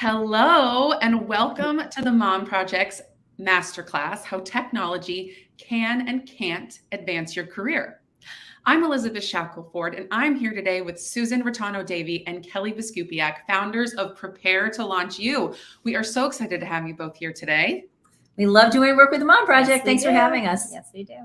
Hello, and welcome to the Mom Project's Masterclass, How Technology Can and Can't Advance Your Career. I'm Elizabeth Shackelford, and I'm here today with Susan Rattano-Davey and Kelly Viskupiak, founders of Prepare to Launch You. We are so excited to have you both here today. We love doing work with the Mom Project. Yes, Thanks for having us. Yes, we do.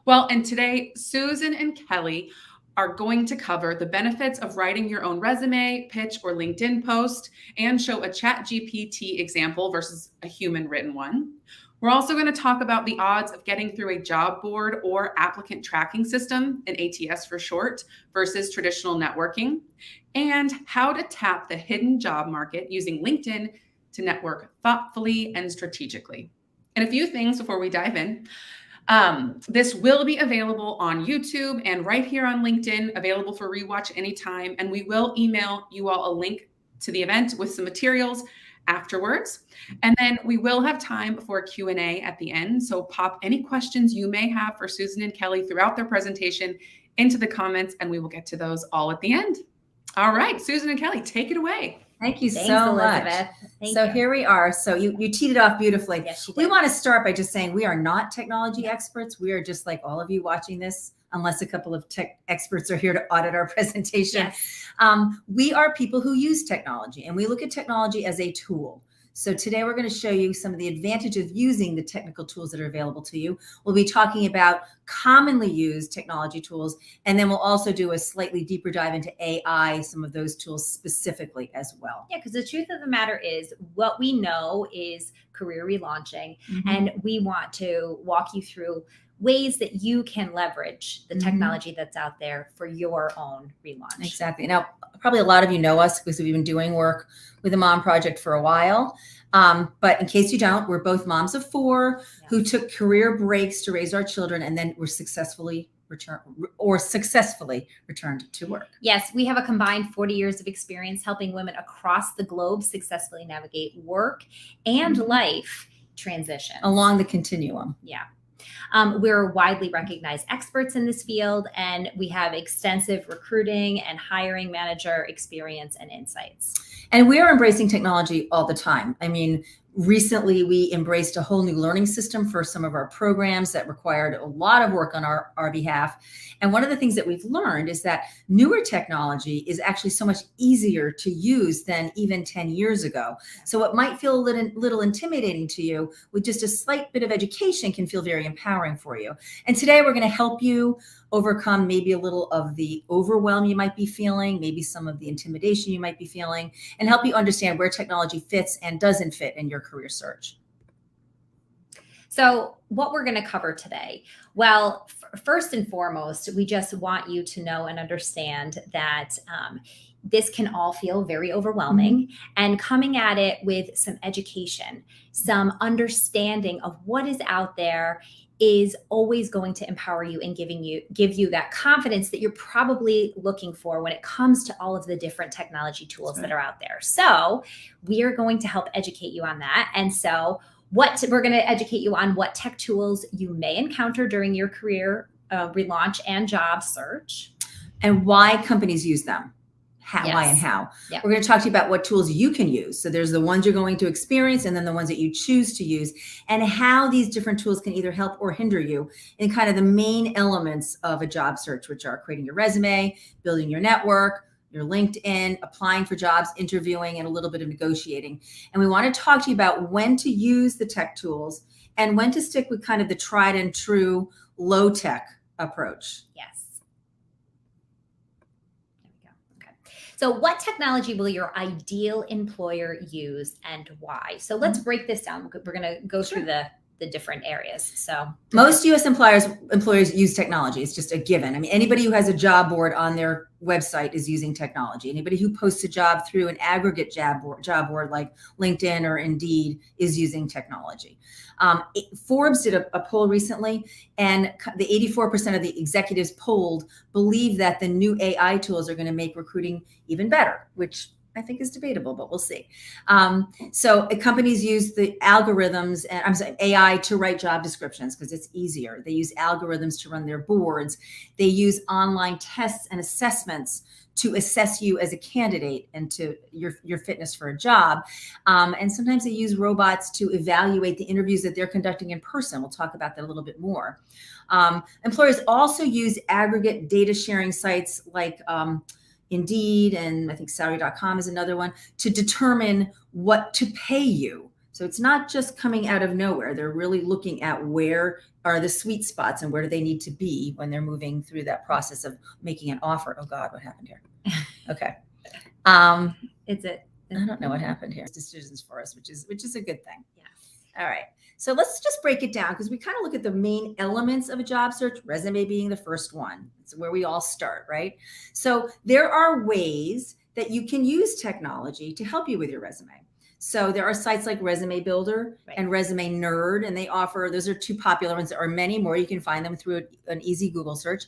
Well, and today, Susan and Kelly are going to cover the benefits of writing your own resume, pitch, or LinkedIn post, and show a ChatGPT example versus a human written one. We're also going to talk about the odds of getting through a job board or applicant tracking system, an ATS for short, versus traditional networking, and how to tap the hidden job market using LinkedIn to network thoughtfully and strategically. And a few things before we dive in. This will be available on YouTube and right here on LinkedIn, available for rewatch anytime. And we will email you all a link to the event with some materials afterwards. And then we will have time for a Q&A at the end. So pop any questions you may have for Susan and Kelly throughout their presentation into the comments, and we will get to those all at the end. All right, Susan and Kelly, take it away. Thank you Thanks, so Elizabeth. much. So here we are. So you teed it off beautifully. Yes, you We did. want to start by just saying we are not technology experts. We are just like all of you watching this, unless a couple of tech experts are here to audit our presentation. Yes. We are people who use technology, and we look at technology as a tool. So today we're going to show you some of the advantages of using the technical tools that are available to you. We'll be talking about commonly used technology tools, and then we'll also do a slightly deeper dive into AI, some of those tools specifically as well. Yeah, because the truth of the matter is what we know is career relaunching, and we want to walk you through ways that you can leverage the technology that's out there for your own relaunch. Exactly. Now, probably a lot of you know us because we've been doing work with the Mom Project for a while. But in case you don't, we're both moms of four who took career breaks to raise our children, and then were successfully returned to work. Yes, we have a combined 40 years of experience helping women across the globe successfully navigate work and life transition Along the continuum. Yeah. We're widely recognized experts in this field, and we have extensive recruiting and hiring manager experience and insights. And we are embracing technology all the time. I mean, recently we embraced a whole new learning system for some of our programs that required a lot of work on our behalf. And one of the things that we've learned is that newer technology is actually so much easier to use than even 10 years ago. So what might feel a little intimidating to you, with just a slight bit of education, can feel very empowering for you. And today we're going to help you overcome maybe a little of the overwhelm you might be feeling, maybe some of the intimidation you might be feeling, and help you understand where technology fits and doesn't fit in your career search. So what we're going to cover today, well, first and foremost, we just want you to know and understand that this can all feel very overwhelming, and coming at it with some education, some understanding of what is out there is always going to empower you and give you that confidence that you're probably looking for when it comes to all of the different technology tools that are out there. So we are going to help educate you on that. And so we're going to educate you on what tech tools you may encounter during your career relaunch and job search, and why companies use them. Why and how. Yep. We're going to talk to you about what tools you can use. So there's the ones you're going to experience, and then the ones that you choose to use, and how these different tools can either help or hinder you in kind of the main elements of a job search, which are creating your resume, building your network, your LinkedIn, applying for jobs, interviewing, and a little bit of negotiating. And we want to talk to you about when to use the tech tools and when to stick with kind of the tried and true low tech approach. Yes. So what technology will your ideal employer use and why? So let's break this down. We're going to go through the different areas. So most U.S. employers use technology. It's just a given. I mean, anybody who has a job board on their website is using technology. Anybody who posts a job through an aggregate job board like LinkedIn or Indeed is using technology. Forbes did a poll recently, and the 84% of the executives polled believe that the new AI tools are going to make recruiting even better, which I think is debatable, but we'll see. So companies use the algorithms and AI to write job descriptions because it's easier. They use algorithms to run their boards. They use online tests and assessments to assess you as a candidate and to your fitness for a job. And sometimes they use robots to evaluate the interviews that they're conducting in person. We'll talk about that a little bit more. Employers also use aggregate data sharing sites like Indeed, and I think salary.com is another one, to determine what to pay you. So it's not just coming out of nowhere. They're really looking at where are the sweet spots and where do they need to be when they're moving through that process of making an offer. Oh God, what happened here? Okay. I don't know what happened here. It's decisions for us, which is a good thing. Yes. All right. So let's just break it down because we kind of look at the main elements of a job search, resume being the first one. It's where we all start, right? So there are ways that you can use technology to help you with your resume. So there are sites like Resume Builder and Resume Nerd, and they offer, those are two popular ones. There are many more. You can find them through an easy Google search.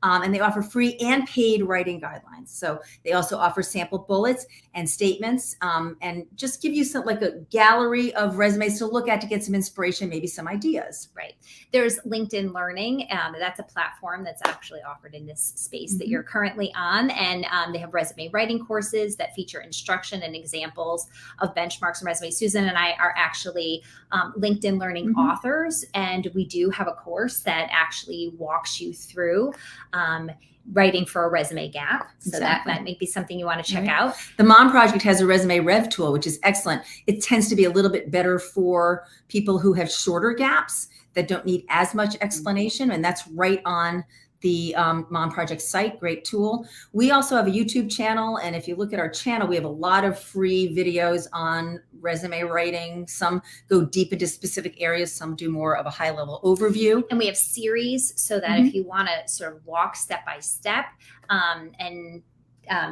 And they offer free and paid writing guidelines. So they also offer sample bullets and statements and just give you some like a gallery of resumes to look at to get some inspiration, maybe some ideas. Right. There's LinkedIn Learning. That's a platform that's actually offered in this space that you're currently on. And they have resume writing courses that feature instruction and examples of benchmarks and resumes. Susan and I are actually LinkedIn Learning authors, and we do have a course that actually walks you through writing for a resume gap. So that might be something you want to check out. The Mom Project has a resume rev tool, which is excellent. It tends to be a little bit better for people who have shorter gaps that don't need as much explanation. And that's right on the Mom Project site. Great tool. We also have a YouTube channel. And if you look at our channel, we have a lot of free videos on resume writing. Some go deep into specific areas. Some do more of a high level overview. And we have series so that if you want to sort of walk step by step and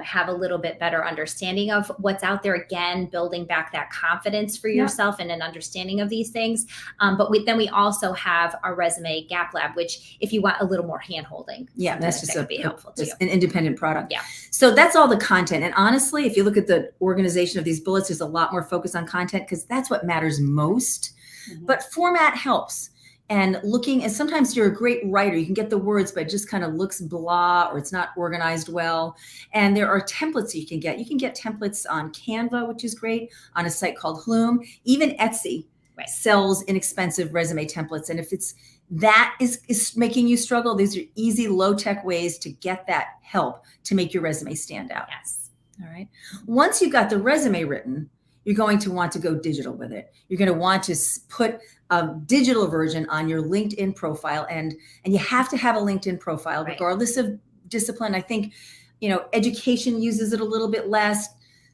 have a little bit better understanding of what's out there, again, building back that confidence for yourself and an understanding of these things. But then we also have our Resume Gap Lab, which if you want a little more hand-holding. Yeah, that's just that be helpful too. An independent product. Yeah. So that's all the content. And honestly, if you look at the organization of these bullets, there's a lot more focus on content because that's what matters most. But format helps. And looking, and sometimes you're a great writer, you can get the words, but it just kind of looks blah, or it's not organized well. And there are templates you can get. You can get templates on Canva, which is great, on a site called Loom. Even Etsy sells inexpensive resume templates. And if that is making you struggle, these are easy, low-tech ways to get that help to make your resume stand out. Yes. All right. Once you've got the resume written, you're going to want to go digital with it. You're going to want to put a digital version on your LinkedIn profile. And you have to have a LinkedIn profile, regardless of discipline. I think, education uses it a little bit less.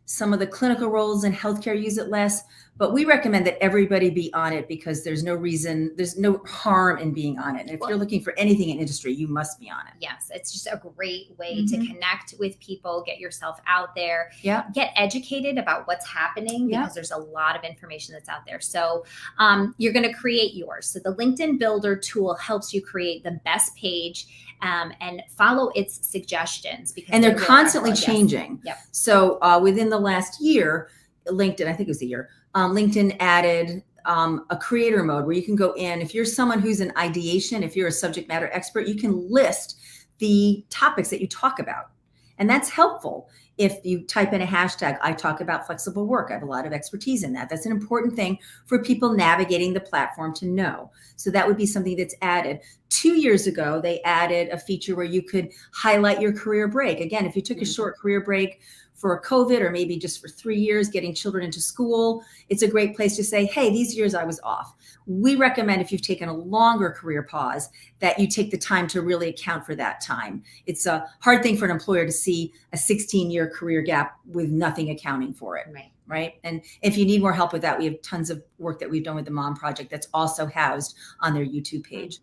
Some of the clinical roles in healthcare use it less, but we recommend that everybody be on it because there's no harm in being on it. And if you're looking for anything in industry, you must be on it. Yes, it's just a great way to connect with people, get yourself out there, get educated about what's happening because there's a lot of information that's out there. So you're going to create yours. So the LinkedIn Builder tool helps you create the best page and follow its suggestions because they're constantly changing. Yep. So within the last year, LinkedIn, I think it was a year, LinkedIn added a creator mode where you can go in. If you're someone who's an ideation, if you're a subject matter expert, you can list the topics that you talk about. And that's helpful. If you type in a hashtag, I talk about flexible work. I have a lot of expertise in that. That's an important thing for people navigating the platform to know. So that would be something that's added. 2 years ago, they added a feature where you could highlight your career break. Again, if you took a short career break for COVID or maybe just for 3 years, getting children into school, it's a great place to say, hey, these years I was off. We recommend if you've taken a longer career pause that you take the time to really account for that time. It's a hard thing for an employer to see a 16-year career gap with nothing accounting for it. Right. And if you need more help with that, we have tons of work that we've done with the Mom Project that's also housed on their YouTube page.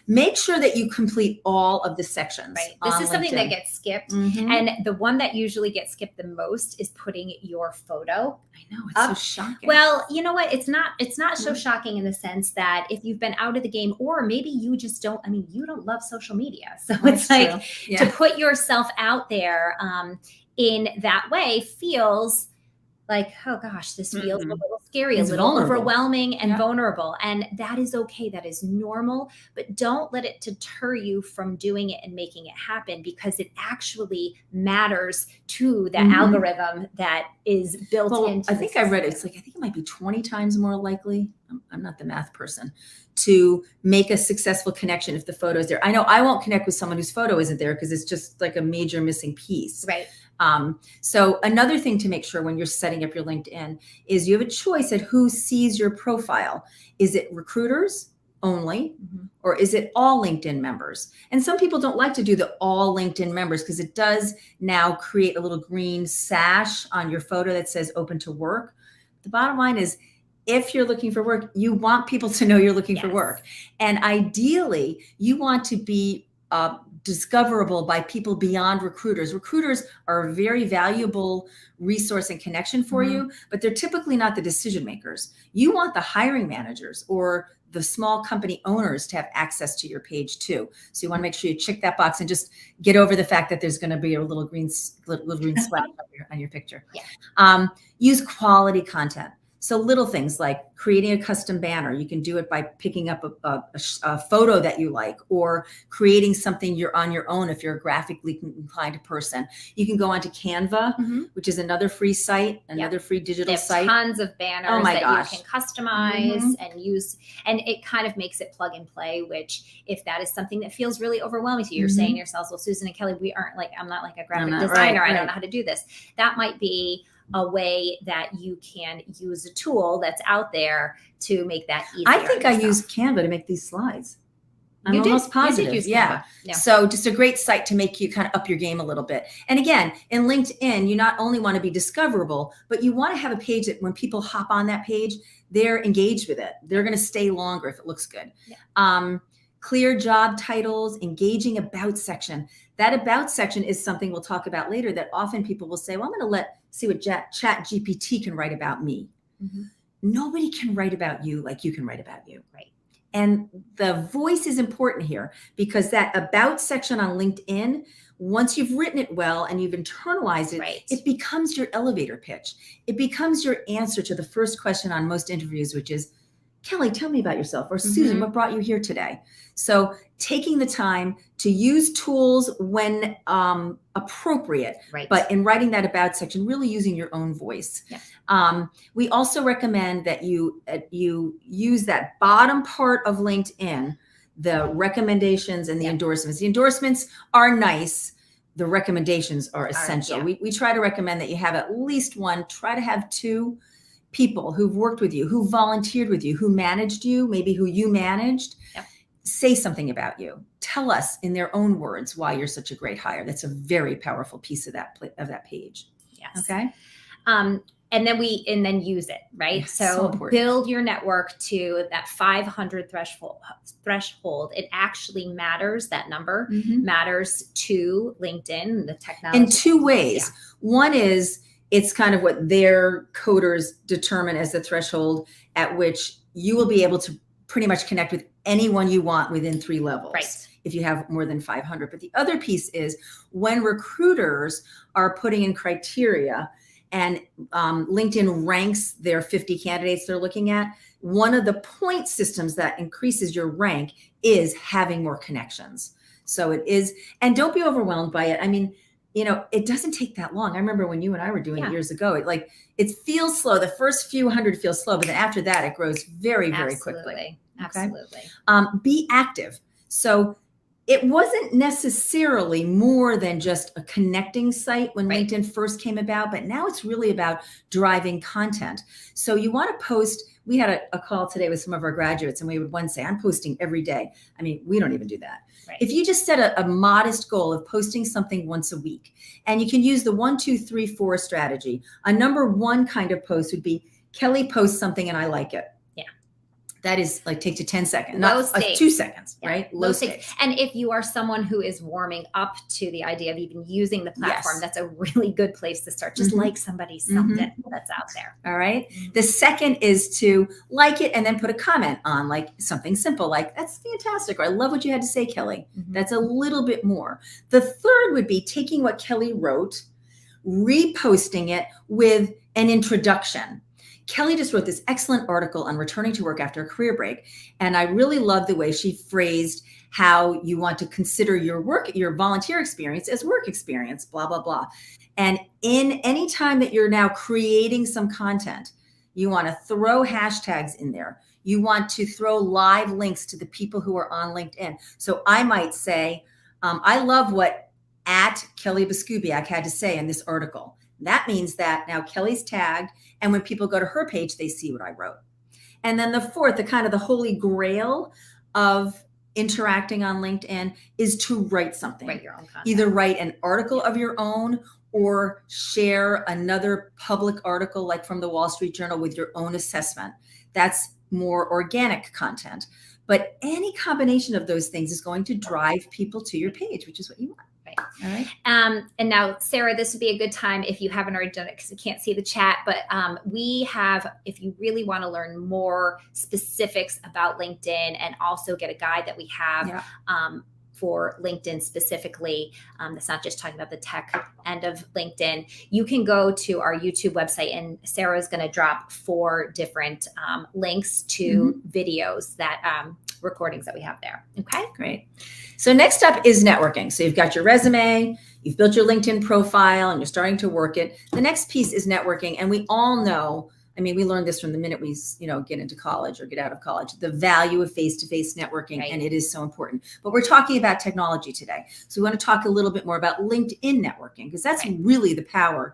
Make sure that you complete all of the sections. This is something that gets skipped. And the one that usually gets skipped the most is putting your photo. I know, it's so shocking. Well, you know what? It's not so shocking in the sense that if you've been out of the game, or maybe you just don't, you don't love social media. So it's like to put yourself out there. in that way feels like, oh gosh, this feels a Mhm. little scary, It's a little vulnerable. overwhelming and Yeah. vulnerable. And that is okay. That is normal. But don't let it deter you from doing it and making it happen, because it actually matters to the Mhm. algorithm that is built Well, into I the think I read system. I think it might be 20 times more likely. I'm not the math person to make a successful connection if the photo is there. I know I won't connect with someone whose photo isn't there because it's just like a major missing piece. Right. So another thing to make sure when you're setting up your LinkedIn is you have a choice at who sees your profile. Is it recruiters only, Mhm. or is it all LinkedIn members? And some people don't like to do the all LinkedIn members because it does now create a little green sash on your photo that says open to work. The bottom line is, if you're looking for work, you want people to know you're looking for Yes. work. And ideally, you want to be discoverable by people beyond recruiters. Recruiters are a very valuable resource and connection for Mhm. you, but they're typically not the decision makers. You want the hiring managers or the small company owners to have access to your page too. So you want to make sure you check that box and just get over the fact that there's going to be a little green splash on your picture. Yeah. Use quality content. So little things like creating a custom banner. You can do it by picking up a photo that you like, or creating something you're on your own if you're a graphically inclined person. You can go onto Canva, Mhm. which is another free site, another free They digital have site. tons of banners Oh my that gosh. you can customize Mhm. and use, and it kind of makes it plug and play. Which, if that is something that feels really overwhelming to you, you're saying to yourselves, "Well, Susan and Kelly, we aren't like I'm not like a graphic not, designer. right, I don't right. know how to do this." That might be a way that you can use a tool that's out there to make that easier. I think I yourself. used Canva to make these slides. I'm You did- almost you did positive. use Yeah. Canva. Yeah. So just a great site to make you kind of up your game a little bit. And again, in LinkedIn, you not only want to be discoverable, but you want to have a page that when people hop on that page, they're engaged with it. They're going to stay longer if it looks good. Yeah. Clear job titles, engaging about section. That about section is something we'll talk about later that often people will say, well, I'm going to see what Chat GPT can write about me. Mhm. Nobody can write about you like you can write about you. Right. And the voice is important here, because that about section on LinkedIn, once you've written it well and you've internalized it, Right. it becomes your elevator pitch. It becomes your answer to the first question on most interviews, which is, Kelly, tell me about yourself, or Susan, Mhm. what brought you here today? So taking the time to use tools when appropriate, Right. but in writing that about section, really using your own voice. Yeah. We also recommend that you use that bottom part of LinkedIn, the recommendations and the Yeah. endorsements. The endorsements are nice. The recommendations are essential. yeah. We try to recommend that you have at least one, try to have two people who've worked with you, who volunteered with you, who managed you, maybe who you managed. Yep. Say something about you. Tell us in their own words why you're such a great hire. That's a very powerful piece of that page. Yes. Okay. And then use it, right? Yeah, so so important. build your network to that 500 threshold. It actually matters. That number matters to LinkedIn, the technology. In two ways. Yeah. One is it's kind of what their coders determine as the threshold at which you will be able to pretty much connect with anyone you want within 3 levels. Right. If you have more than 500. But the other piece is when recruiters are putting in criteria and LinkedIn ranks their 50 candidates they're looking at, one of the point systems that increases your rank is having more connections. So it is, and don't be overwhelmed by it. I mean, it doesn't take that long. I remember when you and I were doing it years ago, it feels slow. The first few hundred feel slow, but then after that, it grows very, very quickly. Absolutely. Be active. So it wasn't necessarily more than just a connecting site when Right. LinkedIn first came about, but now it's really about driving content. So you want to post. We had a call today with some of our graduates, and we would one say, I'm posting every day. I mean, we don't even do that. Right. If you just set a modest goal of posting something once a week, and you can use the 1, 2, 3, 4 strategy. A number 1 kind of post would be, Kelly posts something and I like it. Yeah. That is takes you 10 seconds, Low not stakes. 2 seconds, Yeah. right? Low stakes. And if you are someone who is warming up to the idea of even using the platform, Yes. that's a really good place to start. Just like somebody something that's out there. All right. The second is to like it and then put a comment on, like something simple, like, that's fantastic, or I love what you had to say, Kelly. Mhm. That's a little bit more. The third would be taking what Kelly wrote, reposting it with an introduction. Kelly just wrote this excellent article on returning to work after a career break. And I really love the way she phrased how you want to consider your volunteer experience as work experience, blah, blah, blah. And in any time that you're now creating some content, you want to throw hashtags in there. You want to throw live links to the people who are on LinkedIn. So I might say, I love what @Kelly Baskubiak had to say in this article. That means that now Kelly's tagged, and when people go to her page, they see what I wrote. And then the fourth, the kind of the holy grail of interacting on LinkedIn is to write something. Write your own content. Either write an article of your own or share another public article like from the Wall Street Journal with your own assessment. That's more organic content. But any combination of those things is going to drive people to your page, which is what you want. Right. All right. And now, Sarah, this would be a good time if you haven't already done it because I can't see the chat. But we have, if you really want to learn more specifics about LinkedIn and also get a guide that we have for LinkedIn specifically, that's not just talking about the tech end of LinkedIn, you can go to our YouTube website, and Sarah's going to drop 4 different links to videos that recordings that we have there. Okay, great. So next up is networking. So you've got your resume, you've built your LinkedIn profile, and you're starting to work it. The next piece is networking. And we all know, I mean, we learned this from the minute we, get into college or get out of college, the value of face-to-face networking, and it is so important. But we're talking about technology today. So we want to talk a little bit more about LinkedIn networking, because that's really the power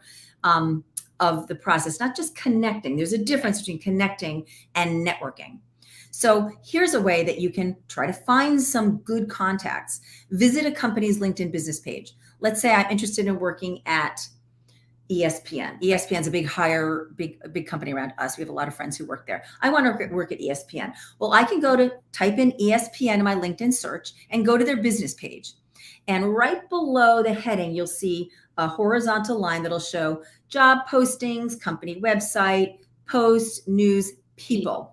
of the process, not just connecting. There's a difference between connecting and networking. So here's a way that you can try to find some good contacts. Visit a company's LinkedIn business page. Let's say I'm interested in working at ESPN. ESPN's a big company around us. We have a lot of friends who work there. I want to work at ESPN. Well, I can type in ESPN in my LinkedIn search and go to their business page. And right below the heading, you'll see a horizontal line that'll show job postings, company website, posts, news, people.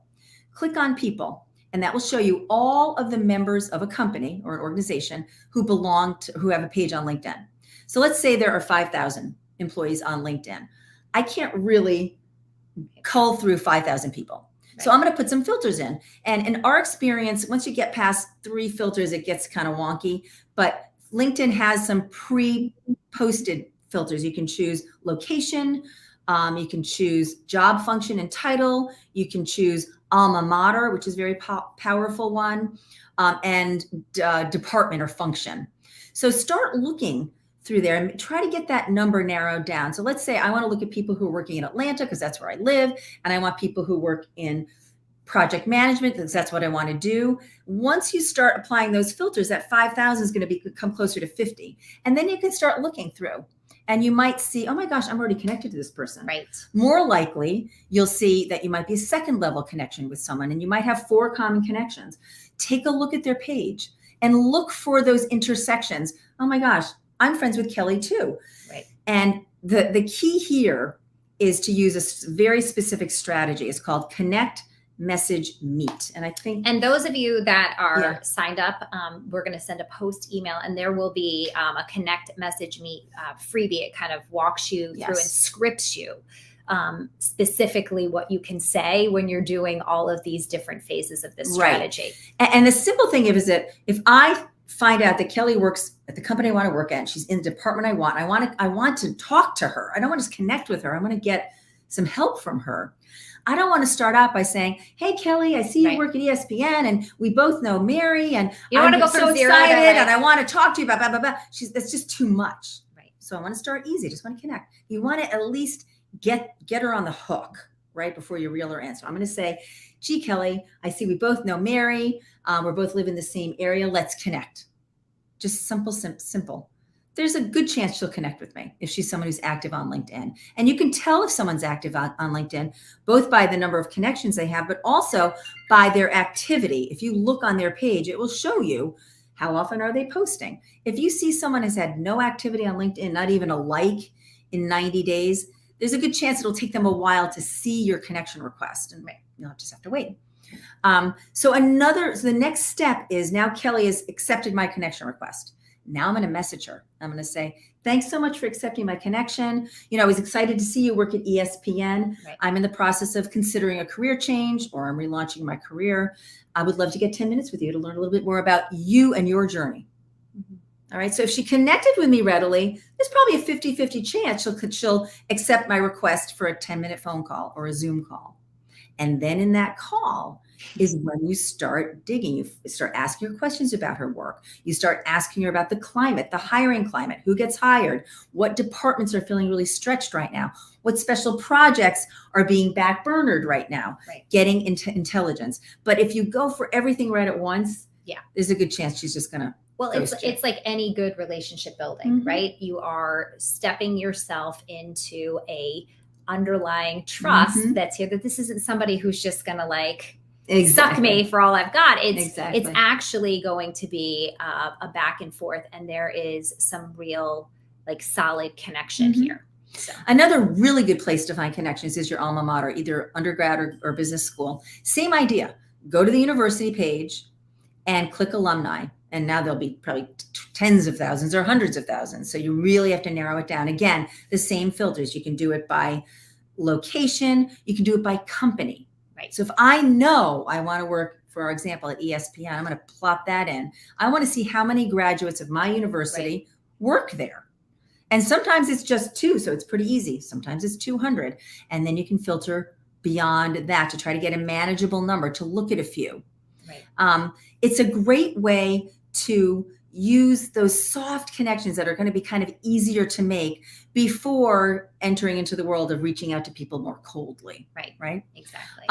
Click on people, and that will show you all of the members of a company or an organization who have a page on LinkedIn. So let's say there are 5,000 employees on LinkedIn. I can't really cull through 5,000 people. Right. So I'm going to put some filters in. And in our experience, once you get past 3 filters, it gets kind of wonky. But LinkedIn has some pre-posted filters. You can choose location. You can choose job function and title. You can choose alma mater, which is a very powerful one, and department or function. So start looking through there and try to get that number narrowed down. So let's say I want to look at people who are working in Atlanta because that's where I live, and I want people who work in project management because that's what I want to do. Once you start applying those filters, that 5,000 is going to become closer to 50. And then you can start looking through. And you might see, oh my gosh, I'm already connected to this person. Right. More likely, you'll see that you might be a second level connection with someone, and you might have 4 common connections. Take a look at their page and look for those intersections. Oh my gosh, I'm friends with Kelly too. Right. And the key here is to use a very specific strategy. It's called connect, message, meet. And I think, and those of you that are signed up, we're going to send a post email, and there will be a connect, message, meet freebie. It kind of walks you through and scripts you specifically what you can say when you're doing all of these different phases of this strategy. Right. And the simple thing is that if I find out that Kelly works at the company I want to work at, and she's in the department I want to talk to her. I don't want to just connect with her. I want to get some help from her. I don't want to start out by saying, "Hey, Kelly, I see you work at ESPN, and we both know Mary, and I'm so excited, and I want to talk to you about blah blah blah." That's just too much. Right. So I want to start easy. Just want to connect. You want to at least get her on the hook right before you reel her in. So I'm going to say, "Gee, Kelly, I see we both know Mary. We both live in the same area. Let's connect." Just simple. There's a good chance she'll connect with me if she's someone who's active on LinkedIn. And you can tell if someone's active on LinkedIn, both by the number of connections they have, but also by their activity. If you look on their page, it will show you how often are they posting. If you see someone has had no activity on LinkedIn, not even a like in 90 days, there's a good chance it'll take them a while to see your connection request, and you'll just have to wait. So the next step is now Kelly has accepted my connection request. Now I'm going to message her. I'm going to say, thanks so much for accepting my connection. I was excited to see you work at ESPN. Right. I'm in the process of considering a career change, or I'm relaunching my career. I would love to get 10 minutes with you to learn a little bit more about you and your journey. All right. So if she connected with me readily, there's probably a 50-50 chance she'll accept my request for a 10-minute phone call or a Zoom call. And then in that call is when you start digging. You start asking her questions about her work. You start asking her about the climate, the hiring climate, who gets hired, what departments are feeling really stretched right now, what special projects are being backburnered right now, getting into intelligence. But if you go for everything right at once, there's a good chance she's just going to. Well, it's like any good relationship building, right? You are stepping yourself into a underlying trust that's here, that this isn't somebody who's just going to like suck me for all I've got. It's actually going to be a back and forth, and there is some real like solid connection here. So. Another really good place to find connections is your alma mater, either undergrad or business school. Same idea. Go to the university page and click alumni. And now there'll be probably tens of thousands or hundreds of thousands. So you really have to narrow it down. Again, the same filters. You can do it by location. You can do it by company. Right. So if I know I want to work, for example, at ESPN, I'm going to plop that in. I want to see how many graduates of my university work there. And sometimes it's just 2, so it's pretty easy. Sometimes it's 200. And then you can filter beyond that to try to get a manageable number, to look at a few. Right. It's a great way to use those soft connections that are going to be kind of easier to make before entering into the world of reaching out to people more coldly. Right. Exactly.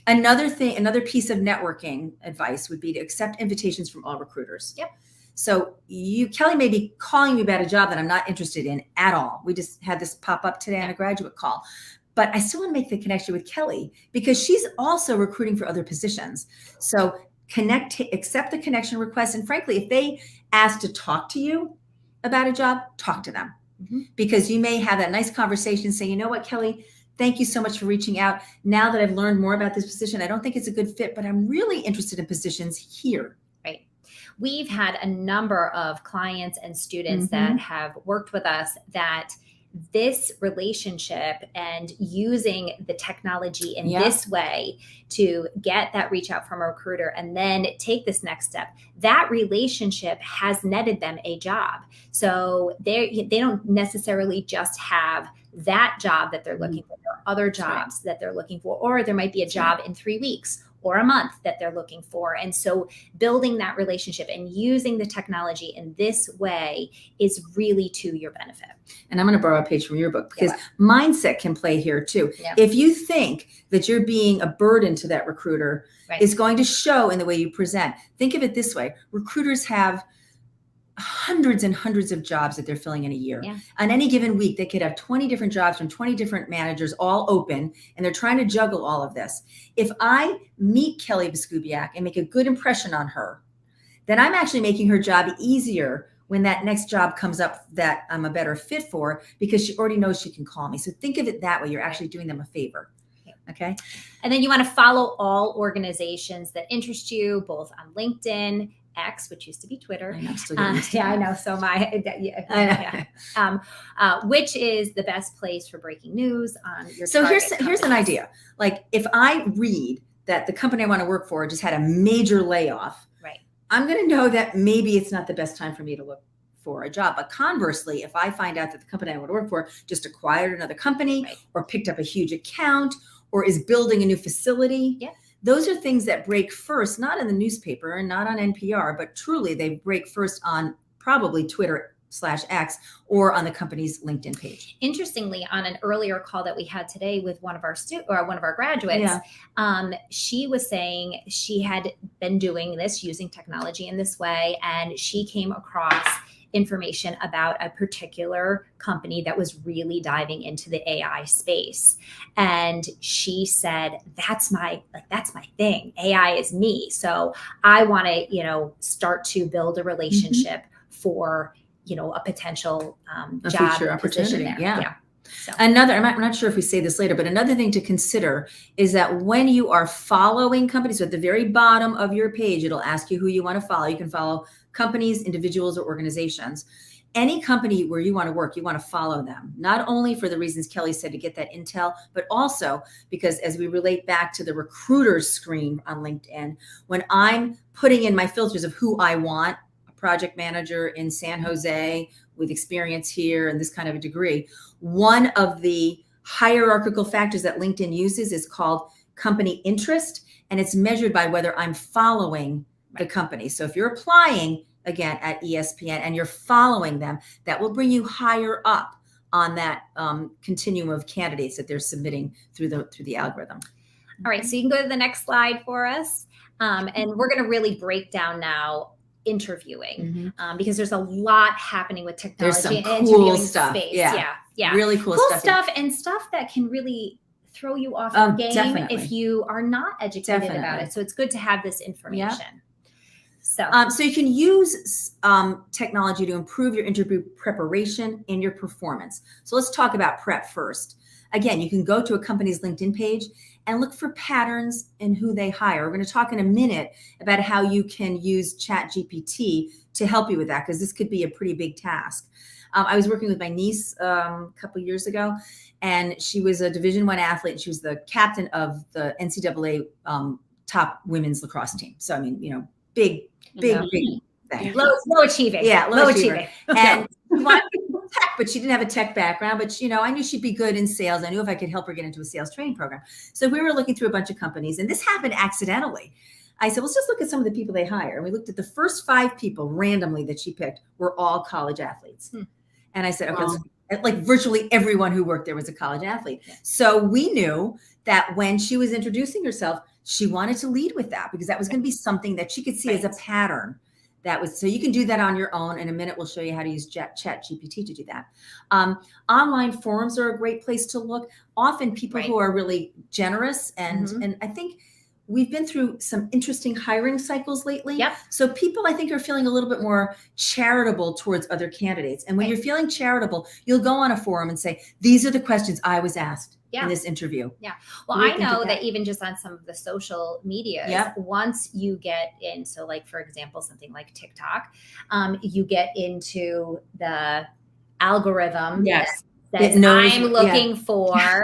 Another piece of networking advice would be to accept invitations from all recruiters. Yep. So Kelly may be calling me about a job that I'm not interested in at all. We just had this pop up today on a graduate call. But I still want to make the connection with Kelly because she's also recruiting for other positions. So accept the connection request. And frankly, if they ask to talk to you about a job, talk to them. Because you may have that nice conversation, say, you know what, Kelly, thank you so much for reaching out. Now that I've learned more about this position, I don't think it's a good fit, but I'm really interested in positions here. Right. We've had a number of clients and students that have worked with us that this relationship and using the technology in this way to get that reach out from a recruiter and then take this next step, that relationship has netted them a job. So they don't necessarily just have that job that they're looking for. There are other jobs that they're looking for, or there might be a job in 3 weeks or a month that they're looking for. And so building that relationship and using the technology in this way is really to your benefit. And I'm going to borrow a page from your book because mindset can play here too. Yeah. If you think that you're being a burden to that recruiter, it's going to show in the way you present. Think of it this way. Recruiters have hundreds and hundreds of jobs that they're filling in a year. Yeah. On any given week, they could have 20 different jobs from 20 different managers all open, and they're trying to juggle all of this. If I meet Kelly Biskupiak and make a good impression on her, then I'm actually making her job easier when that next job comes up that I'm a better fit for, because she already knows she can call me. So think of it that way. You're actually doing them a favor. Okay. And then you want to follow all organizations that interest you, both on LinkedIn, X, which used to be Twitter. I know, still getting used to that. I know. So which is the best place for breaking news on your. So here's an idea. Like if I read that the company I want to work for just had a major layoff, I'm going to know that maybe it's not the best time for me to look for a job. But conversely, if I find out that the company I want to work for just acquired another company or picked up a huge account or is building a new facility, those are things that break first, not in the newspaper and not on NPR, but truly they break first on probably Twitter/X or on the company's LinkedIn page. Interestingly, on an earlier call that we had today with one of our one of our graduates, she was saying she had been doing this using technology in this way, and she came across information about a particular company that was really diving into the AI space. And she said, that's my thing. AI is me. So I want to, start to build a relationship for, a potential job future opportunity. Yeah. So. I'm not sure if we say this later, but another thing to consider is that when you are following companies, so at the very bottom of your page, it'll ask you who you want to follow. You can follow companies, individuals, or organizations. Any company where you want to work, you want to follow them, not only for the reasons Kelly said to get that intel, but also because as we relate back to the recruiter's screen on LinkedIn, when I'm putting in my filters of who I want, a project manager in San Jose with experience here and this kind of a degree, one of the hierarchical factors that LinkedIn uses is called company interest, and it's measured by whether I'm following the company. So if you're applying again at ESPN and you're following them, that will bring you higher up on that continuum of candidates that they're submitting through the algorithm. All right, so you can go to the next slide for us. And we're going to really break down now interviewing because there's a lot happening with technology There's some and cool interviewing stuff. space. Yeah. Yeah. Really cool stuff and stuff that can really throw you off your game definitely. if you are not educated about it. So it's good to have this information. So you can use technology to improve your interview preparation and your performance. So let's talk about prep first. Again, you can go to a company's LinkedIn page and look for patterns in who they hire. We're going to talk in a minute about how you can use ChatGPT to help you with that, because this could be a pretty big task. I was working with my niece a couple years ago, and she was a Division I athlete, and she was the captain of the NCAA top women's lacrosse team. So, I mean, big thing. Low achieving. Yeah, low achieving. Okay. And she wanted to do tech, but she didn't have a tech background. But I knew she'd be good in sales. I knew if I could help her get into a sales training program. So we were looking through a bunch of companies, and this happened accidentally. I said, let's just look at some of the people they hire. And we looked at the first 5 people randomly that she picked were all college athletes. And I said, okay, like virtually everyone who worked there was a college athlete. So we knew that when she was introducing herself, she wanted to lead with that, because that was going to be something that she could see as a pattern. So you can do that on your own. In a minute, we'll show you how to use ChatGPT to do that. Online forums are a great place to look. Often people who are really generous and I think we've been through some interesting hiring cycles lately. Yep. So people, I think, are feeling a little bit more charitable towards other candidates. And when you're feeling charitable, you'll go on a forum and say, these are the questions I was asked in this interview. Yeah. Well, I know that even just on some of the social media, once you get in, so like, for example, something like TikTok, you get into the algorithm. Yes. Says, I'm looking for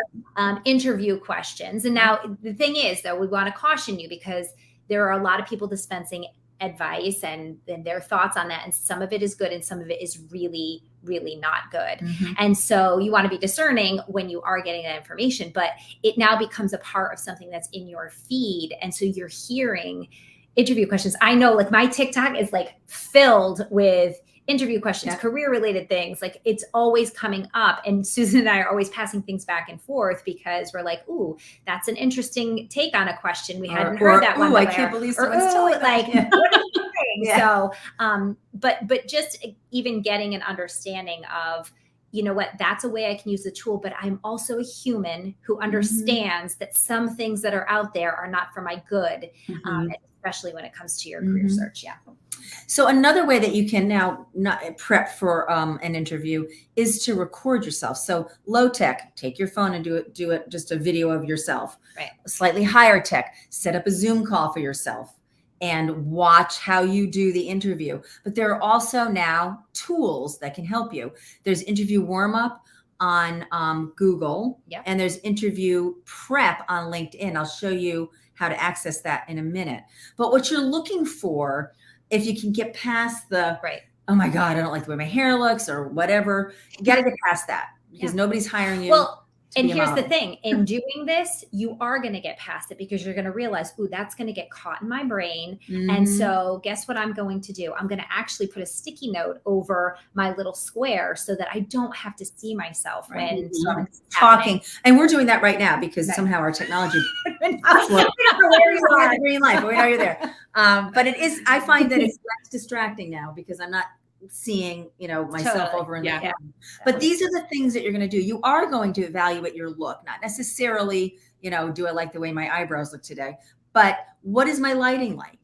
interview questions. And now the thing is, though, we want to caution you, because there are a lot of people dispensing advice and their thoughts on that. And some of it is good and some of it is really, really not good. And so you want to be discerning when you are getting that information, but it now becomes a part of something that's in your feed. And so you're hearing interview questions. I know, like, my TikTok is like filled with interview questions, career related things. Like, it's always coming up. And Susan and I are always passing things back and forth, because we're like, ooh, that's an interesting take on a question. We hadn't heard that one. I can't believe someone's telling like, that. what are you doing? So, but just even getting an understanding of, you know what, that's a way I can use the tool, but I'm also a human who understands that some things that are out there are not for my good, especially when it comes to your career search. Yeah. So another way that you can now not prep for an interview is to record yourself. So low tech, take your phone and do it just a video of yourself. Right. Slightly higher tech, set up a Zoom call for yourself and watch how you do the interview. But there are also now tools that can help you. There's interview warm up on Google, and there's interview prep on LinkedIn. I'll show you how to access that in a minute. But what you're looking for, if you can get past the, oh my God, I don't like the way my hair looks or whatever, you got to get past that, because nobody's hiring you. Well, and here's the thing, in doing this, you are going to get past it, because you're going to realize, ooh, that's going to get caught in my brain. And so guess what I'm going to do? I'm going to actually put a sticky note over my little square so that I don't have to see myself when someone's talking. And we're doing that right now, because somehow our technology the green light, but we know you're there. But it is, I find that it's less distracting now, because I'm not seeing, myself over in the camera. But these are the things that you're going to do. You are going to evaluate your look, not necessarily, do I like the way my eyebrows look today, but what is my lighting like?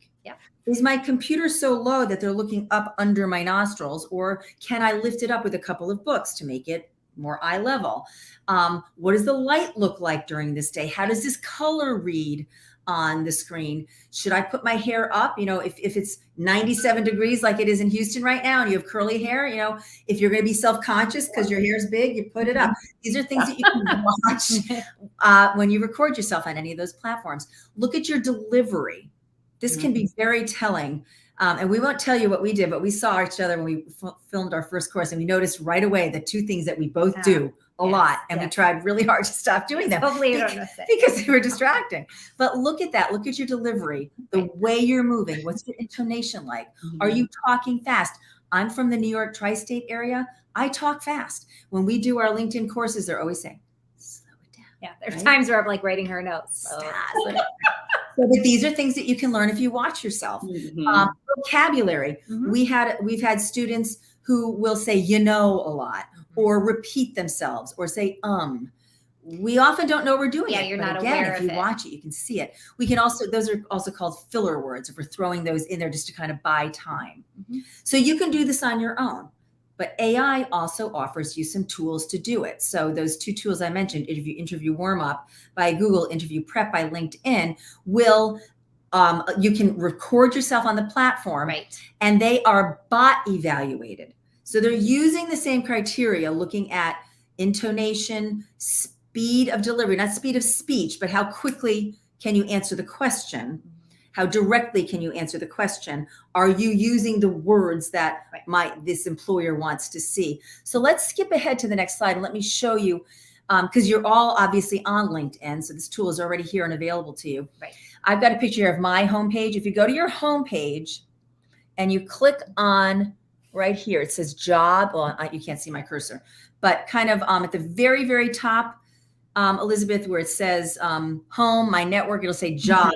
Is my computer so low that they're looking up under my nostrils, or can I lift it up with a couple of books to make it more eye level? What does the light look like during this day? How does this color read on the screen. Should I put my hair up? If it's 97 degrees like it is in Houston right now and you have curly hair, if you're going to be self-conscious because your hair is big, you put it up. These are things that you can watch when you record yourself on any of those platforms. Look at your delivery. This can be very telling. And we won't tell you what we did, but we saw each other when we filmed our first course, and we noticed right away the two things that we both do a lot. And we tried really hard to stop doing them. Hopefully you don't miss it. Because they were distracting. But look at that. Look at your delivery, the way you're moving. What's your intonation like? Are you talking fast? I'm from the New York tri-state area. I talk fast. When we do our LinkedIn courses, they're always saying, slow it down. Yeah, there's times where I'm like writing her notes. So but these are things that you can learn if you watch yourself. Vocabulary. We've had students who will say, a lot, or repeat themselves, or say, We often don't know we're doing it. You're but not again, aware if of you watch it, you can see it. We can also, those are also called filler words if we're throwing those in there just to kind of buy time. So you can do this on your own. But AI also offers you some tools to do it. So those two tools I mentioned, Interview Warm Up by Google, Interview Prep by LinkedIn, you can record yourself on the platform, and they are bot evaluated. So they're using the same criteria, looking at intonation, speed of delivery, not speed of speech, but how quickly can you answer the question? How directly can you answer the question? Are you using the words that this employer wants to see? So let's skip ahead to the next slide and let me show you, because you're all obviously on LinkedIn. So this tool is already here and available to you. I've got a picture of my homepage. If you go to your homepage and you click on right here, it says job. Well, you can't see my cursor, but kind of at the very, very top, Elizabeth, where it says home, my network, it'll say job.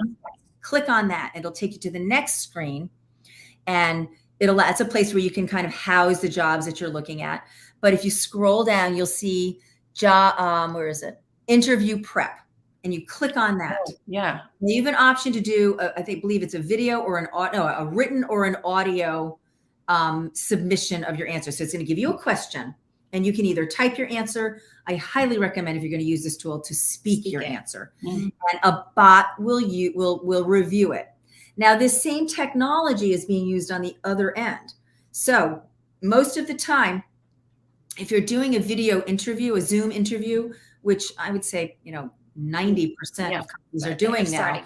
Click on that. It'll take you to the next screen, and it's a place where you can kind of house the jobs that you're looking at. But if you scroll down, you'll see where is it? Interview Prep, and you click on that. You have an option to do, believe it's a video or a written or an audio submission of your answer. So it's going to give you a question, and you can either type your answer. I highly recommend, if you're going to use this tool, to speak your answer, and a bot will review it. Now, this same technology is being used on the other end. So most of the time, if you're doing a video interview, a Zoom interview, which I would say, 90% of companies are doing now.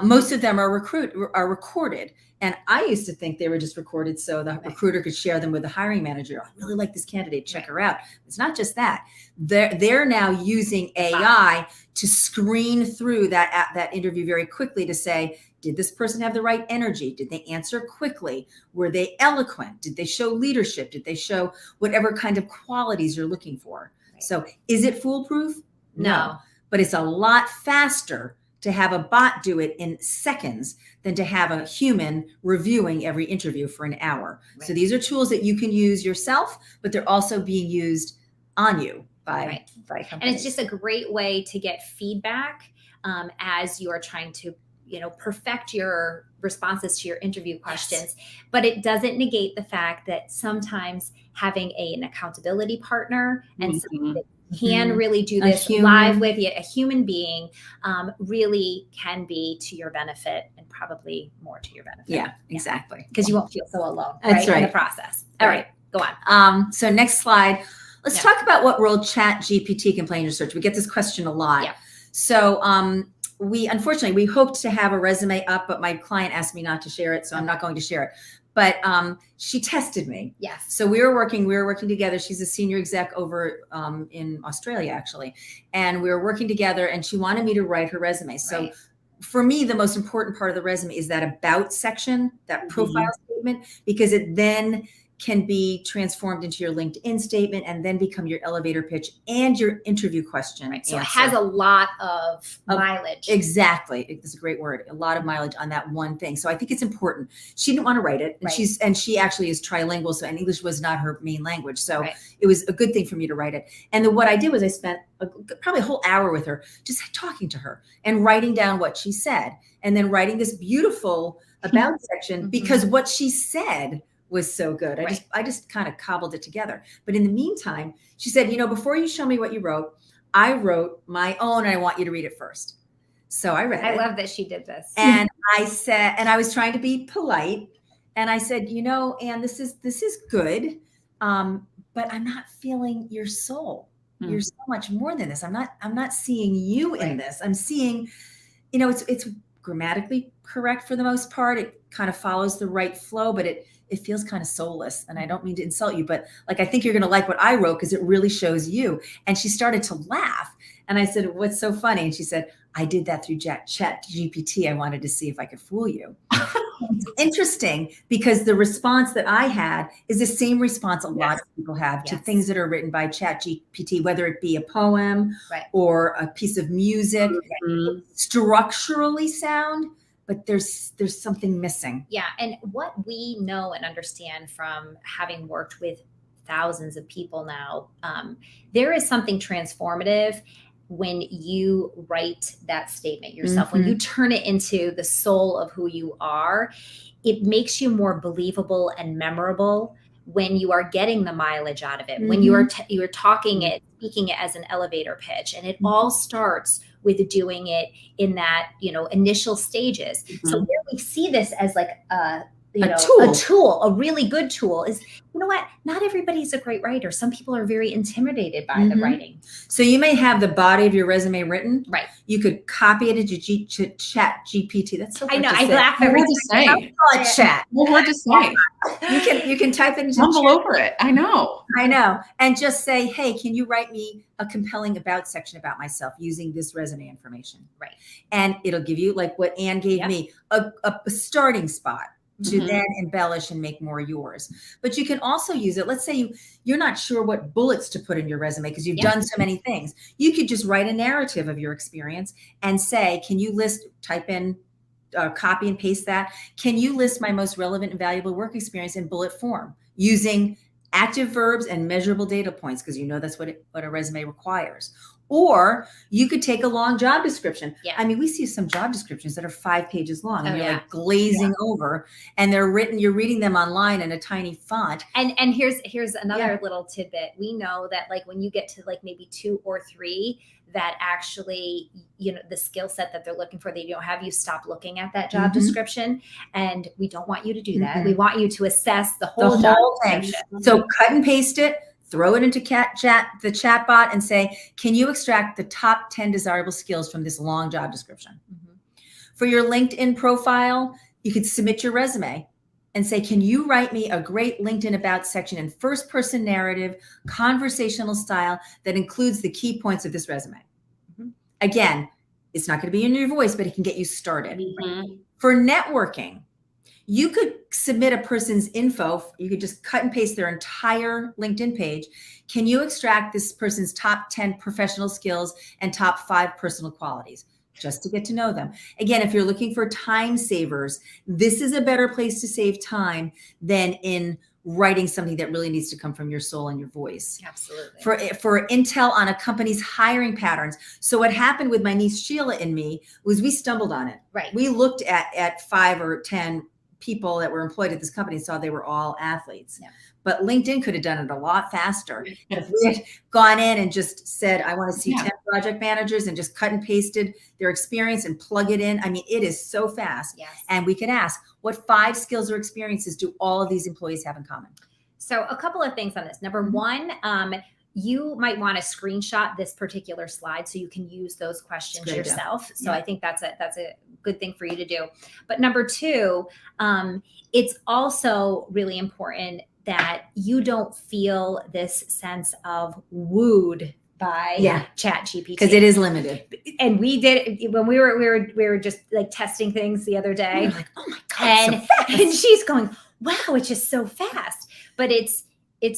Most of them are recorded. And I used to think they were just recorded so the recruiter could share them with the hiring manager. I really like this candidate, check her out. It's not just that. They're now using AI to screen through that interview very quickly to say, did this person have the right energy? Did they answer quickly? Were they eloquent? Did they show leadership? Did they show whatever kind of qualities you're looking for? So is it foolproof? No. But it's a lot faster to have a bot do it in seconds than to have a human reviewing every interview for an hour. So these are tools that you can use yourself, but they're also being used on you by companies. And it's just a great way to get feedback as you are trying to, perfect your responses to your interview questions. But it doesn't negate the fact that sometimes having an accountability partner and somebody that can really do this live with you, a human being, really can be to your benefit, and probably more to your benefit. Yeah, exactly. Because you won't feel so alone in the process. All right, go on. So next slide. Let's talk about what role ChatGPT can play in your search. We get this question a lot. So unfortunately, we hoped to have a resume up, but my client asked me not to share it, so I'm not going to share it. But she tested me. Yes. So we were working together. She's a senior exec over in Australia, actually. And we were working together, and she wanted me to write her resume. So for me, the most important part of the resume is that about section, that profile statement, because it then can be transformed into your LinkedIn statement and then become your elevator pitch and your interview question. So it has a lot of mileage. Exactly. It's a great word. A lot of mileage on that one thing. So I think it's important. She didn't want to write it. And she actually is trilingual. So, and English was not her main language. So it was a good thing for me to write it. And then what I did was I spent probably a whole hour with her, just talking to her and writing down what she said, and then writing this beautiful about section because what she said was so good. I just kind of cobbled it together. But in the meantime, she said, before you show me what you wrote, I wrote my own, and I want you to read it first. So I read I it. love that she did this. And I said, and I was trying to be polite. And I said, Anne, this is good. But I'm not feeling your soul. You're so much more than this. I'm not seeing you in this. I'm seeing, it's grammatically correct for the most part. It kind of follows the right flow, but it feels kind of soulless. And I don't mean to insult you, but like, I think you're going to like what I wrote because it really shows you. And she started to laugh. And I said, what's so funny? And she said, I did that through Chat GPT. I wanted to see if I could fool you. It's interesting because the response that I had is the same response a lot of people have to things that are written by Chat GPT, whether it be a poem or a piece of music. It's structurally sound, but there's something missing. Yeah. And what we know and understand from having worked with thousands of people now, there is something transformative when you write that statement yourself, when you turn it into the soul of who you are. It makes you more believable and memorable when you are getting the mileage out of it, when you are talking it, speaking it as an elevator pitch. And it all starts with doing it in that, initial stages. So where we see this as like a tool, a really good tool is, what? Not everybody's a great writer. Some people are very intimidated by the writing. So you may have the body of your resume written. Right. You could copy it into Chat GPT. That's so hard I know. to I say. laugh every Hard to say. Call it chat. Well, hard to say. You can type it into Stumble over it. I know. and just say, hey, can you write me a compelling about section about myself using this resume information? Right. And it'll give you, like what Anne gave me, a starting spot to then embellish and make more yours. But you can also use it. Let's say you're not sure what bullets to put in your resume because you've done so many things. You could just write a narrative of your experience and say, can you type in, copy and paste that. Can you list my most relevant and valuable work experience in bullet form using active verbs and measurable data points? Because that's what a resume requires. Or you could take a long job description. Yeah. I mean, we see some job descriptions that are 5 pages long and you're like glazing over, and they're written, you're reading them online in a tiny font. And here's another little tidbit. We know that like when you get to like maybe 2 or 3, that actually, the skill set that they're looking for, they don't have you stop looking at that job description. And we don't want you to do that. We want you to assess the whole job description. So cut and paste it, throw it into the chatbot and say, can you extract the top 10 desirable skills from this long job description? For your LinkedIn profile, you could submit your resume and say, can you write me a great LinkedIn about section in first person narrative, conversational style that includes the key points of this resume? Again, it's not going to be in your voice, but it can get you started. For networking, you could submit a person's info. You could just cut and paste their entire LinkedIn page. Can you extract this person's top 10 professional skills and top 5 personal qualities? Just to get to know them. Again, if you're looking for time savers, this is a better place to save time than in writing something that really needs to come from your soul and your voice. Absolutely. For intel on a company's hiring patterns. So what happened with my niece Sheila and me was we stumbled on it. Right. We looked at 5 or 10 people that were employed at this company and saw they were all athletes. But LinkedIn could have done it a lot faster. If we had gone in and just said, I want to see 10 project managers and just cut and pasted their experience and plug it in. I mean, it is so fast. And we could ask, what 5 skills or experiences do all of these employees have in common? So a couple of things on this. Number one, you might want to screenshot this particular slide so you can use those questions yourself. So I think that's a good thing for you to do. But number 2, it's also really important that you don't feel this sense of wooed by Chat GPT, because it is limited. And we did when we were just like testing things the other day. We were like, oh my god! And she's going, wow, it's just so fast. But it's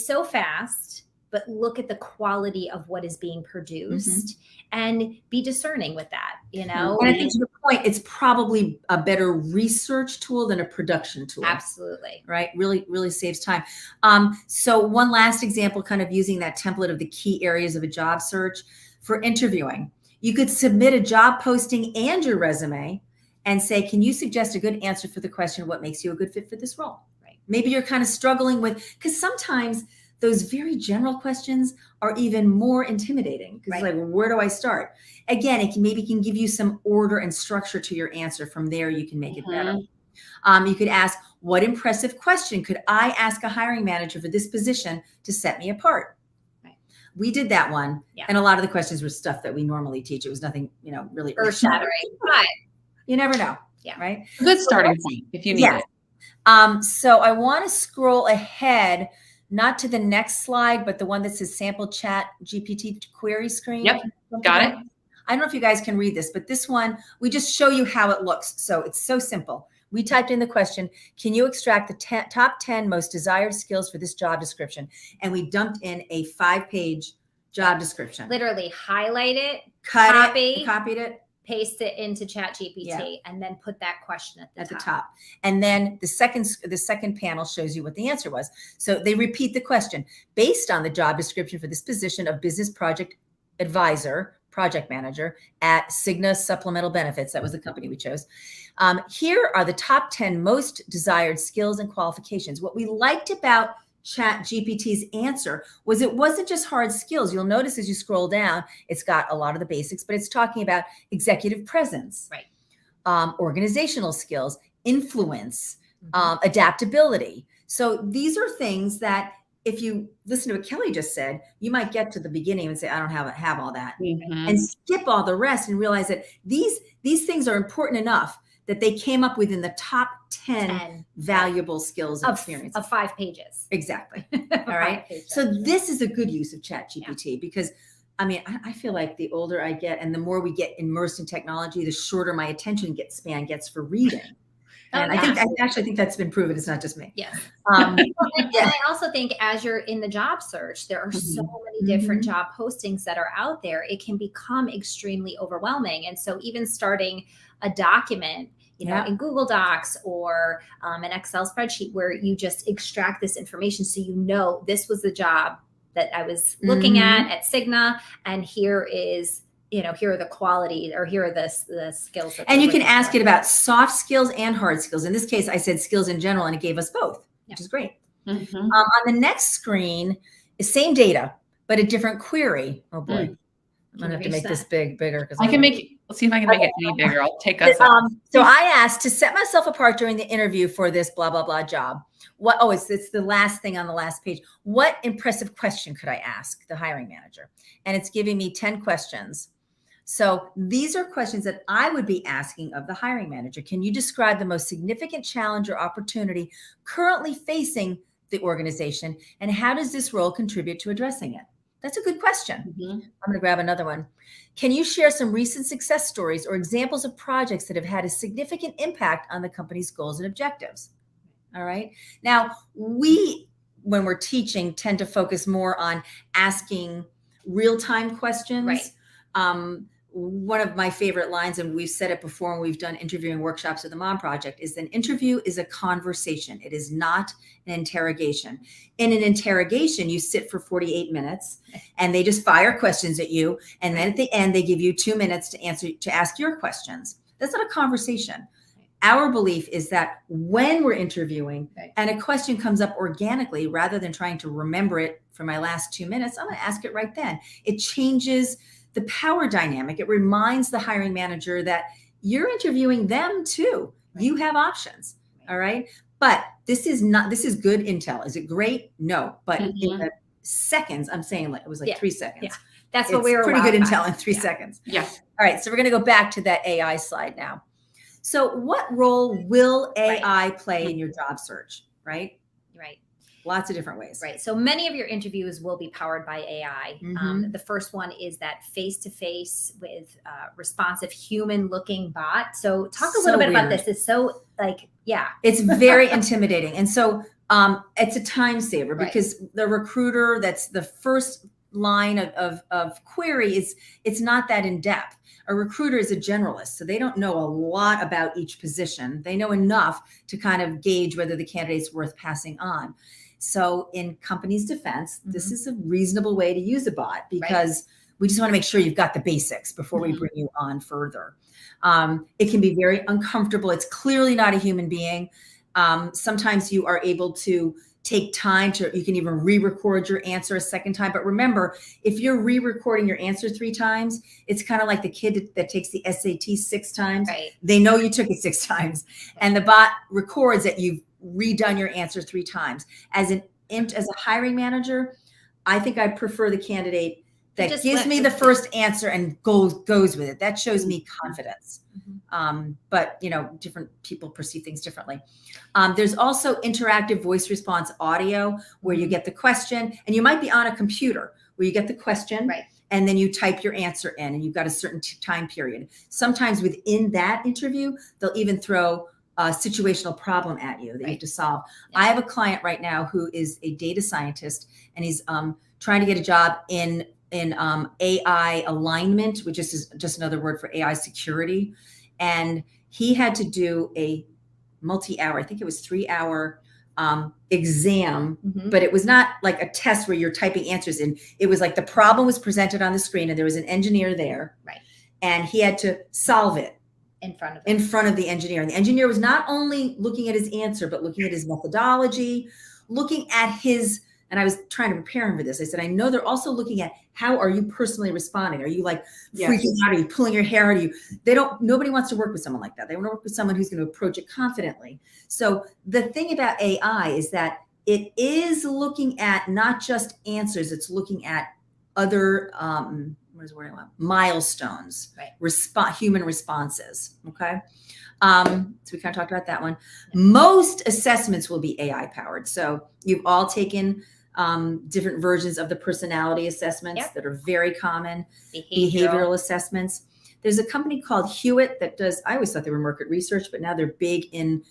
so fast. But look at the quality of what is being produced and be discerning with that, And I think to the point, it's probably a better research tool than a production tool. Absolutely. Right? Really, really saves time. So one last example, kind of using that template of the key areas of a job search for interviewing. You could submit a job posting and your resume and say, can you suggest a good answer for the question, what makes you a good fit for this role? Right. Maybe you're kind of struggling with, because sometimes those very general questions are even more intimidating because Right. it's like, where do I start? Again, maybe can give you some order and structure to your answer. From there, you can make it better. You could ask, what impressive question could I ask a hiring manager for this position to set me apart? Right. We did that one. Yeah. And a lot of the questions were stuff that we normally teach. It was nothing, really Earth-shattering, but you never know. Yeah. Right. Good starting point if you need Yes. it. So I want to scroll ahead, not to the next slide, but the one that says sample chat GPT query screen. Yep. Got it. I don't know if you guys can read this, but this one, we just show you how it looks. So it's so simple. We typed in the question, can you extract the top 10 most desired skills for this job description? And we dumped in a 5-page job description. literally highlight it, Copied it paste it into ChatGPT, Yeah. and then put that question at the top. And then the second panel shows you what the answer was. So they repeat the question based on the job description for this position of business project advisor, project manager at Cigna Supplemental Benefits. That was the company we chose. Here are the top 10 most desired skills and qualifications. What we liked about ChatGPT's answer was it wasn't just hard skills. You'll notice as you scroll down, it's got a lot of the basics, but it's talking about executive presence, Right. Organizational skills, influence, adaptability. So these are things that if you listen to what Kelly just said, you might get to the beginning and say, I don't have all that, and skip all the rest and realize that these things are important enough that they came up within the top 10 valuable skills and experiences. Of 5 pages. Exactly. All right. So this is a good use of ChatGPT because I feel like the older I get and the more we get immersed in technology, the shorter my attention span gets for reading. And I actually think that's been proven. It's not just me. Yes. Um, And I also think as you're in the job search, there are so many different job postings that are out there. It can become extremely overwhelming. And so even starting a document, in Google Docs or an Excel spreadsheet where you just extract this information so this was the job that I was looking at Cigna, and here are the quality, or here are the skills. And you can ask it about soft skills and hard skills. In this case, I said skills in general, and it gave us both, which is great. On the next screen, same data, but a different query. Oh boy. I'm going to have to make this bigger. I can let's see if I can make it any bigger. I'll take us So I asked to set myself apart during the interview for this blah, blah, blah job. It's the last thing on the last page. What impressive question could I ask the hiring manager? And it's giving me 10 questions. So these are questions that I would be asking of the hiring manager. Can you describe the most significant challenge or opportunity currently facing the organization? And how does this role contribute to addressing it? That's a good question. I'm going to grab another one. Can you share some recent success stories or examples of projects that have had a significant impact on the company's goals and objectives? All right. Now, we, when we're teaching, tend to focus more on asking real-time questions. Right. One of my favorite lines, and we've said it before when we've done interviewing workshops at the Mom Project, is an interview is a conversation. It is not an interrogation. In an interrogation, you sit for 48 minutes and they just fire questions at you. And then at the end, they give you 2 minutes to ask your questions. That's not a conversation. Our belief is that when we're interviewing and a question comes up organically, rather than trying to remember it for my last 2 minutes, I'm going to ask it right then. It changes the power dynamic. It reminds the hiring manager that you're interviewing them too. You have options. All right. But this is good intel. Is it great? No. But in the seconds, I'm saying it was 3 seconds. Yeah. That's what we were pretty good intel in 3 seconds. Yeah. All right. So we're going to go back to that AI slide now. So what role will AI play in your job search? Right. Right. Lots of different ways. Right. So many of your interviews will be powered by AI. The first one is that face-to-face with responsive human-looking bot. So talk a little bit about this. It's so it's very intimidating. And so it's a time saver because the recruiter, that's the first line of query, it's not that in depth. A recruiter is a generalist, so they don't know a lot about each position. They know enough to kind of gauge whether the candidate's worth passing on. So in company's defense, this is a reasonable way to use a bot because we just want to make sure you've got the basics before we bring you on further. It can be very uncomfortable. It's clearly not a human being. Sometimes you are able to take time to, you can even re-record your answer a second time. But remember, if you're re-recording your answer 3 times, it's kind of like the kid that takes the SAT 6 times. Right. They know you took it 6 times, and the bot records that you've redone your answer 3 times. As a hiring manager, I think I prefer the candidate that just gives went me with the first answer and goes with it. That shows me confidence. But different people perceive things differently. There's also interactive voice response audio where you get the question, and you might be on a computer where you get the question, Right. and then you type your answer in, and you've got a certain time period. Sometimes within that interview, they'll even throw a situational problem at you that you have to solve. Yeah. I have a client right now who is a data scientist, and he's trying to get a job in AI alignment, which is just another word for AI security. And he had to do a multi-hour, I think it was 3-hour exam, but it was not like a test where you're typing answers in. It was like the problem was presented on the screen, and there was an engineer there, Right. and he had to solve it In front of the engineer. And the engineer was not only looking at his answer, but looking at his methodology, looking at his, and I was trying to prepare him for this. I said, I know they're also looking at how are you personally responding? Are you like freaking out? Are you pulling your hair? Nobody wants to work with someone like that. They want to work with someone who's going to approach it confidently. So the thing about AI is that it is looking at not just answers, it's looking at other, milestones, Right. Human responses. Okay. So we kind of talked about that one. Most assessments will be AI powered. So you've all taken different versions of the personality assessments that are very common, behavioral assessments. There's a company called Hewitt that does, I always thought they were market research, but now they're big in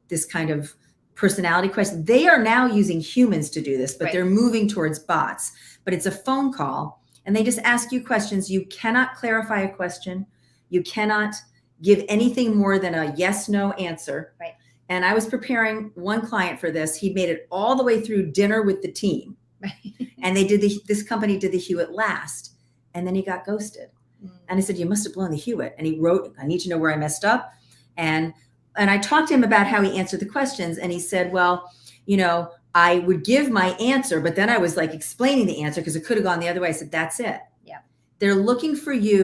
this kind of personality question. They are now using humans to do this, but they're moving towards bots. But it's a phone call, and they just ask you questions. You cannot clarify a question. You cannot give anything more than a yes, no answer. Right. And I was preparing one client for this. He made it all the way through dinner with the team. Right. And this company did the Hewitt last. And then he got ghosted. And I said, you must have blown the Hewitt. And he wrote, I need to know where I messed up. And I talked to him about how he answered the questions. And he said, well, I would give my answer, but then I was like explaining the answer because it could have gone the other way. I said, that's it. Yeah. They're looking for you